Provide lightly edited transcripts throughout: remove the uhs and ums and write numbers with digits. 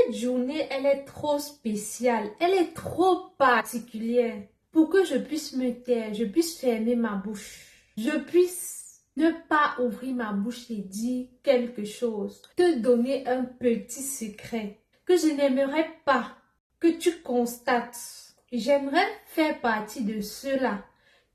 Cette journée, elle est trop spéciale, elle est trop particulière pour que je puisse me taire, je puisse fermer ma bouche, je puisse ne pas ouvrir ma bouche et dire quelque chose, te donner un petit secret que je n'aimerais pas que tu constates. J'aimerais faire partie de ceux-là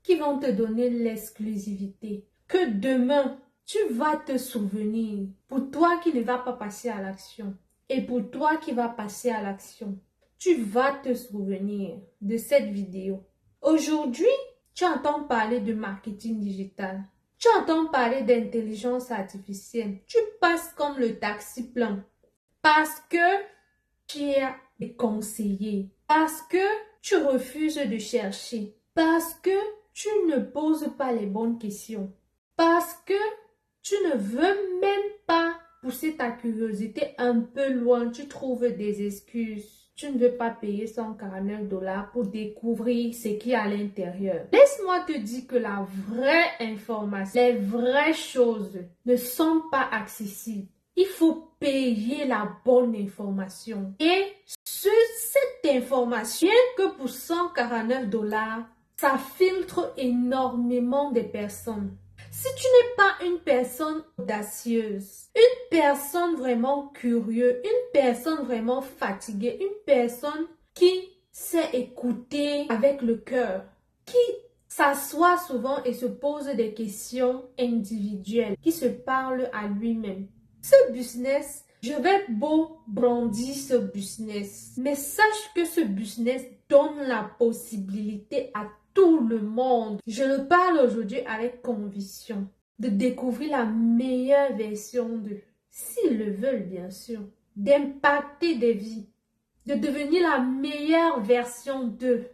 qui vont te donner l'exclusivité, que demain, tu vas te souvenir, pour toi qui ne vas pas passer à l'action et pour toi qui vas passer à l'action, tu vas te souvenir de cette vidéo. Aujourd'hui, tu entends parler de marketing digital, tu entends parler d'intelligence artificielle, tu passes comme le taxi plein parce que tu es déconseillé, parce que tu refuses de chercher, parce que tu ne poses pas les bonnes questions, parce que tu ne veux même pas pousser ta curiosité un peu loin, tu trouves des excuses. Tu ne veux pas payer $149 pour découvrir ce qu'il y a à l'intérieur. Laisse-moi te dire que la vraie information, les vraies choses ne sont pas accessibles. Il faut payer la bonne information. Et cette information, rien que pour $149, ça filtre énormément de personnes. Si tu n'es pas une personne audacieuse, une personne vraiment curieuse, une personne vraiment fatiguée, une personne qui sait écouter avec le cœur, qui s'assoit souvent et se pose des questions individuelles, qui se parle à lui-même. Ce business, je vais beau brandir ce business, mais sache que ce business donne la possibilité à tout le monde. Je le parle aujourd'hui avec conviction, de découvrir la meilleure version d'eux, s'ils le veulent bien sûr, d'impacter des vies, de devenir la meilleure version d'eux.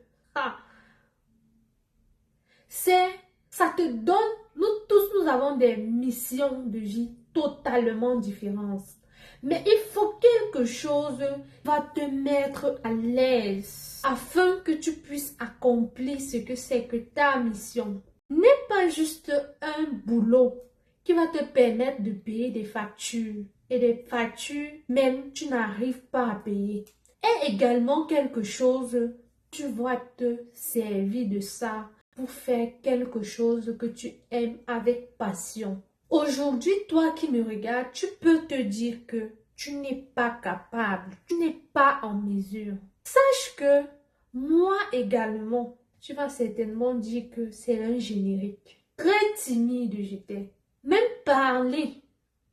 Ça te donne, nous tous, nous avons des missions de vie totalement différentes. Mais il faut quelque chose qui va te mettre à l'aise afin que tu puisses accomplir ce que c'est que ta mission. N'est pas juste un boulot qui va te permettre de payer des factures et des factures même tu n'arrives pas à payer. Et également quelque chose, tu vas te servir de ça pour faire quelque chose que tu aimes avec passion. Aujourd'hui, toi qui me regardes, tu peux te dire que tu n'es pas capable, tu n'es pas en mesure. Sache que moi également, tu vas certainement dire que c'est un générique. Très timide j'étais. Même parler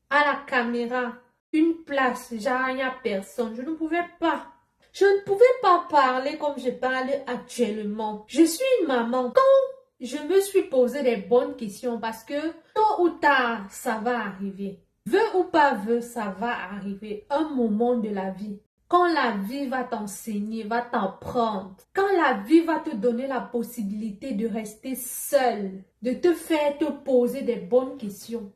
à la caméra, une place, genre il n'y a personne, je ne pouvais pas. Je ne pouvais pas parler comme je parle actuellement. Je suis une maman. Je me suis posé des bonnes questions parce que tôt ou tard, ça va arriver. Veux ou pas veux, ça va arriver. Un moment de la vie. Quand la vie va t'enseigner, va t'apprendre. Quand la vie va te donner la possibilité de rester seul, de te faire te poser des bonnes questions.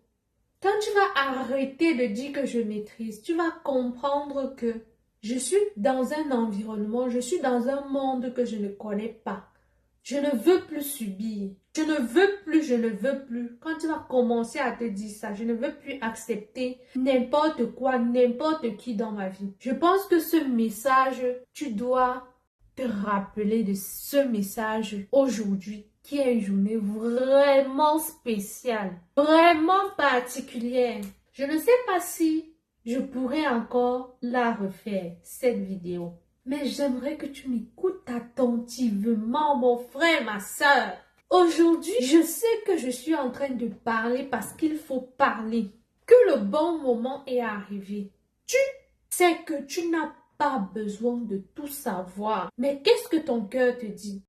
Quand tu vas arrêter de dire que je maîtrise, tu vas comprendre que je suis dans un environnement, je suis dans un monde que je ne connais pas. Je ne veux plus subir. Je ne veux plus, je ne veux plus. Quand tu vas commencer à te dire ça, je ne veux plus accepter n'importe quoi, n'importe qui dans ma vie. Je pense que ce message, tu dois te rappeler de ce message aujourd'hui, qui est une journée vraiment spéciale, vraiment particulière. Je ne sais pas si je pourrais encore la refaire, cette vidéo. Mais j'aimerais que tu m'écoutes attentivement, mon frère, ma soeur. Aujourd'hui, je sais que je suis en train de parler parce qu'il faut parler. Que le bon moment est arrivé. Tu sais que tu n'as pas besoin de tout savoir. Mais qu'est-ce que ton cœur te dit?